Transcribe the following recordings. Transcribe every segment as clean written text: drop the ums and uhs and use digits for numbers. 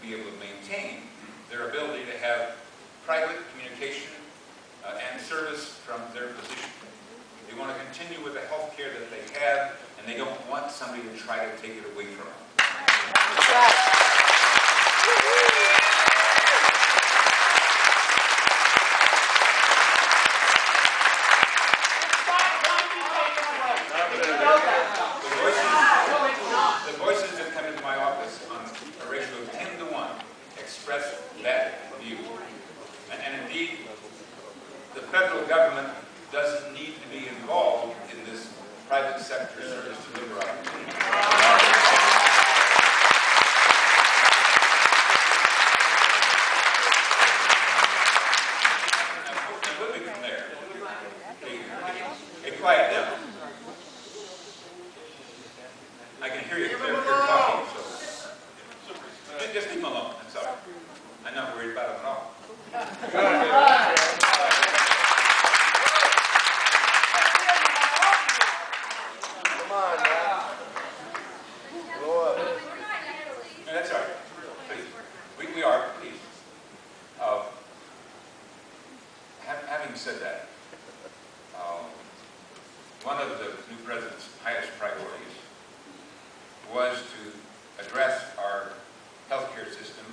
be able to maintain their ability to have private communication and service from their position. They want to continue with the health care that they have, and they don't want somebody to try to take it away from them. The voices that come into my office on a ratio of 10 to 1 express that view. And indeed, the federal government doesn't need to be involved in this private sector service delivery opportunity. Now, moving from there, hey, quiet down. I can hear you clear if you're talking, so just leave him alone. I'm sorry. I'm not worried about him at all. Come on, man. Lord. No, that's all right. Please. We are, please. Having said that, one of the new president's highest priorities was to address our healthcare system,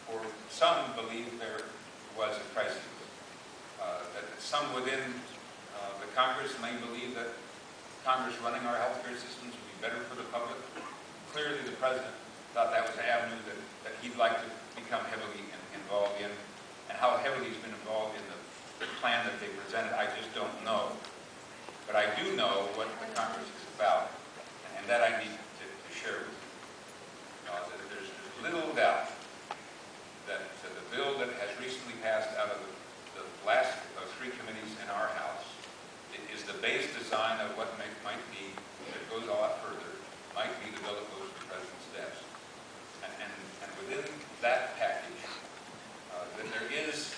for some believe there was a crisis. That some within the Congress may believe that Congress running our healthcare systems would be better for the public. Clearly the president thought that was an avenue that he'd like to become heavily involved in, and how heavily he's been involved in the plan that they presented, I just don't know. But I do know what the Congress is about, and that I need to share with you. There's little doubt that the bill that has recently passed out of the last of 3 committees in our House is the base design of what might be, if it goes a lot further, might be the bill that goes to the President's desk. And within that package, that there is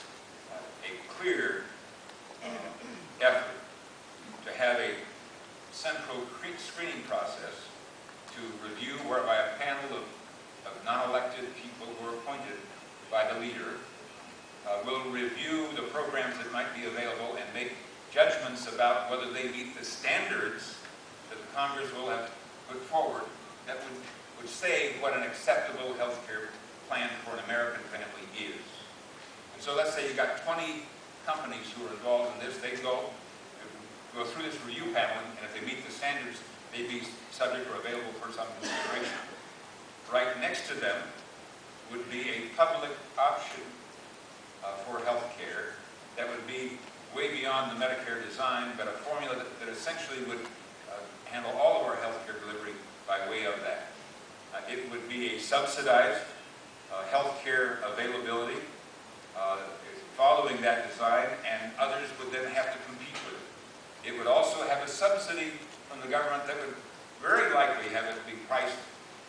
a clear effort to have a central screening process to review, whereby a panel of non-elected people who are appointed by the leader will review the programs that might be available and make judgments about whether they meet the standards that the Congress will have put forward that would say what an acceptable health care plan for an American family is. And so let's say you got 20 companies who are involved in this. They go through this review panel, and if they meet the standards, they'd be subject or available for some consideration. Right next to them would be a public option for health care that would be way beyond the Medicare design, but a formula that essentially would handle all of our health care delivery by way of that. It would be a subsidized health care availability following that design, and others would then have to compete with it. It would also have a subsidy from the government that would very likely have it be priced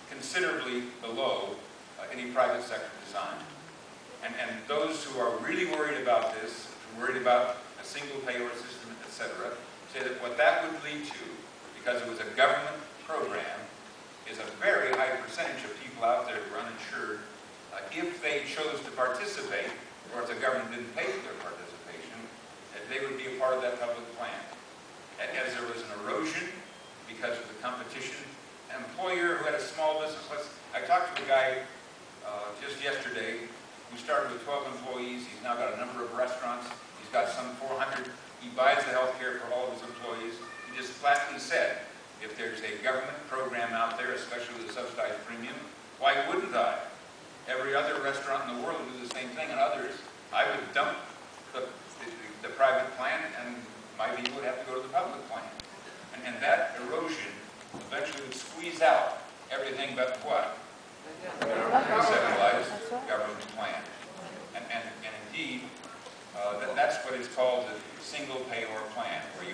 considerably below any private sector design. And those who are really worried about this, worried about a single payer system, etc., say that what that would lead to, because it was a government program, is a very high percentage of people out there who are uninsured, if they chose to participate, or if the government didn't pay for their participation, that they would be a part of that public plan. As there was an erosion because of the competition, an employer who had a small business. I talked to a guy just yesterday who started with 12 employees. He's now got a number of restaurants. He's got some 400. He buys the health care for all of his employees. He just flatly said, if there's a government program out there, especially with a subsidized premium, why wouldn't I? Every other restaurant in the world would do the same thing, and others. I would dump the private plan, and my people would have to go to the public plan. And that erosion eventually would squeeze out everything but what? A centralized government plan. And indeed, that's what is called the single payer plan, where